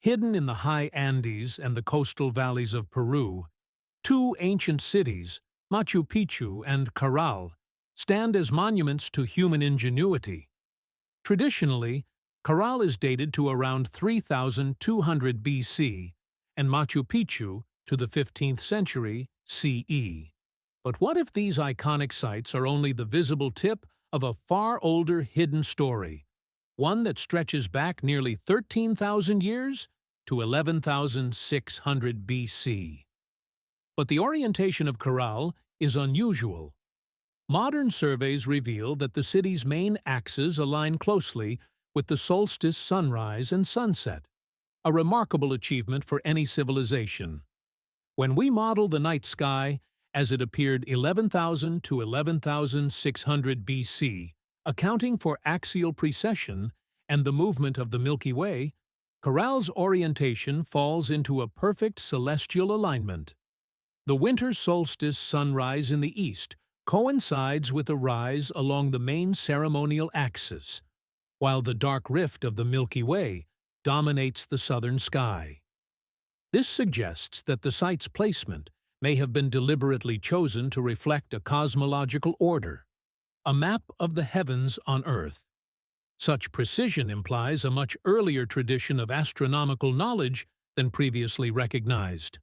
Hidden in the high Andes and the coastal valleys of Peru, two ancient cities, Machu Picchu and Caral, stand as monuments to human ingenuity. Traditionally, Caral is dated to around 3200 BC and Machu Picchu to the 15th century CE. But what if these iconic sites are only the visible tip of a far older hidden story, one that stretches back nearly 13,000 years to 11,600 BC? But the orientation of Caral is unusual. Modern surveys reveal that the city's main axes align closely with the solstice sunrise and sunset, a remarkable achievement for any civilization. When we model the night sky as it appeared 11,000 to 11,600 BC, accounting for axial precession and the movement of the Milky Way, Caral's orientation falls into a perfect celestial alignment. The winter solstice sunrise in the east coincides with a rise along the main ceremonial axis, while the dark rift of the Milky Way dominates the southern sky. This suggests that the site's placement may have been deliberately chosen to reflect a cosmological order, a map of the heavens on Earth. Such precision implies a much earlier tradition of astronomical knowledge than previously recognized.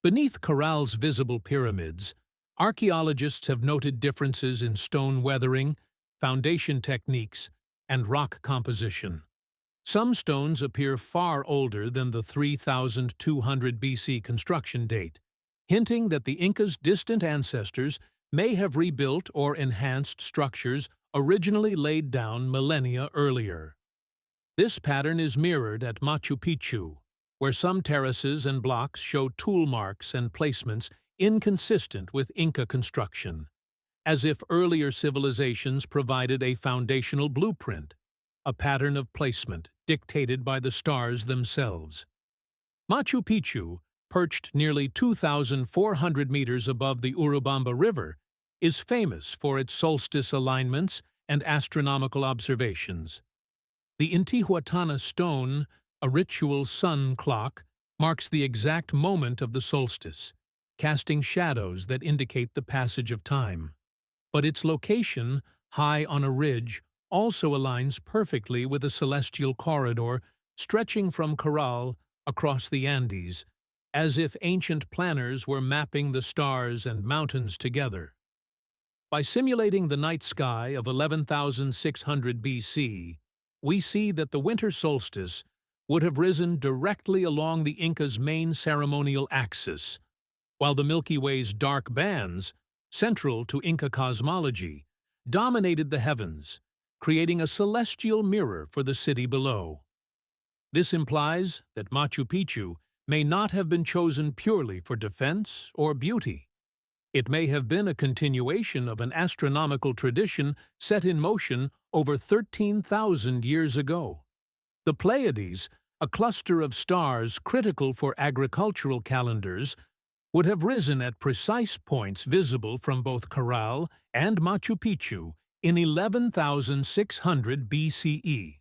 Beneath Caral's visible pyramids, archaeologists have noted differences in stone weathering, foundation techniques, and rock composition. Some stones appear far older than the 3200 BC construction date, hinting that the Incas' distant ancestors may have rebuilt or enhanced structures originally laid down millennia earlier. This pattern is mirrored at Machu Picchu, where some terraces and blocks show tool marks and placements inconsistent with Inca construction, as if earlier civilizations provided a foundational blueprint, a pattern of placement dictated by the stars themselves. Machu Picchu, perched nearly 2,400 meters above the Urubamba River, is famous for its solstice alignments and astronomical observations. The Intihuatana stone, a ritual sun clock, marks the exact moment of the solstice, casting shadows that indicate the passage of time. But its location, high on a ridge, also aligns perfectly with a celestial corridor stretching from Caral across the Andes, as if ancient planners were mapping the stars and mountains together. By simulating the night sky of 11,600 BC, we see that the winter solstice would have risen directly along the Incas' main ceremonial axis, while the Milky Way's dark bands, central to Inca cosmology, dominated the heavens, creating a celestial mirror for the city below. This implies that Machu Picchu may not have been chosen purely for defense or beauty. It may have been a continuation of an astronomical tradition set in motion over 13,000 years ago. The Pleiades, a cluster of stars critical for agricultural calendars, would have risen at precise points visible from both Caral and Machu Picchu in 11,600 BCE.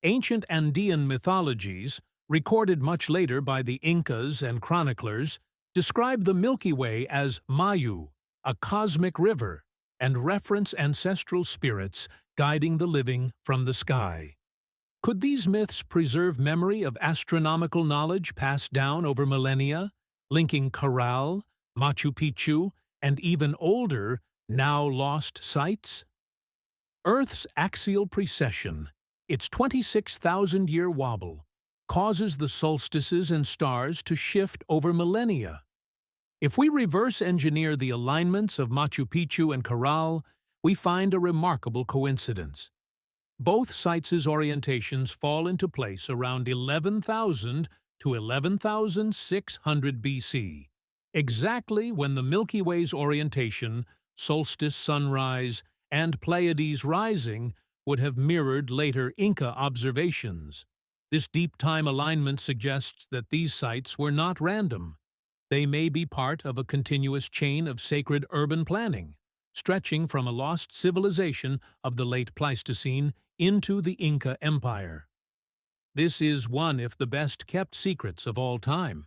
Ancient Andean mythologies, recorded much later by the Incas and chroniclers, describe the Milky Way as Mayu, a cosmic river, and reference ancestral spirits guiding the living from the sky. Could these myths preserve memory of astronomical knowledge passed down over millennia, linking Caral, Machu Picchu, and even older, now lost sites? Earth's axial precession, its 26,000-year wobble, causes the solstices and stars to shift over millennia. If we reverse engineer the alignments of Machu Picchu and Caral, we find a remarkable coincidence. Both sites' orientations fall into place around 11,000 to 11,600 BC, exactly when the Milky Way's orientation, solstice sunrise, and Pleiades rising would have mirrored later Inca observations. This deep time alignment suggests that these sites were not random. They may be part of a continuous chain of sacred urban planning, stretching from a lost civilization of the late Pleistocene into the Inca Empire. This is one of the best-kept secrets of all time.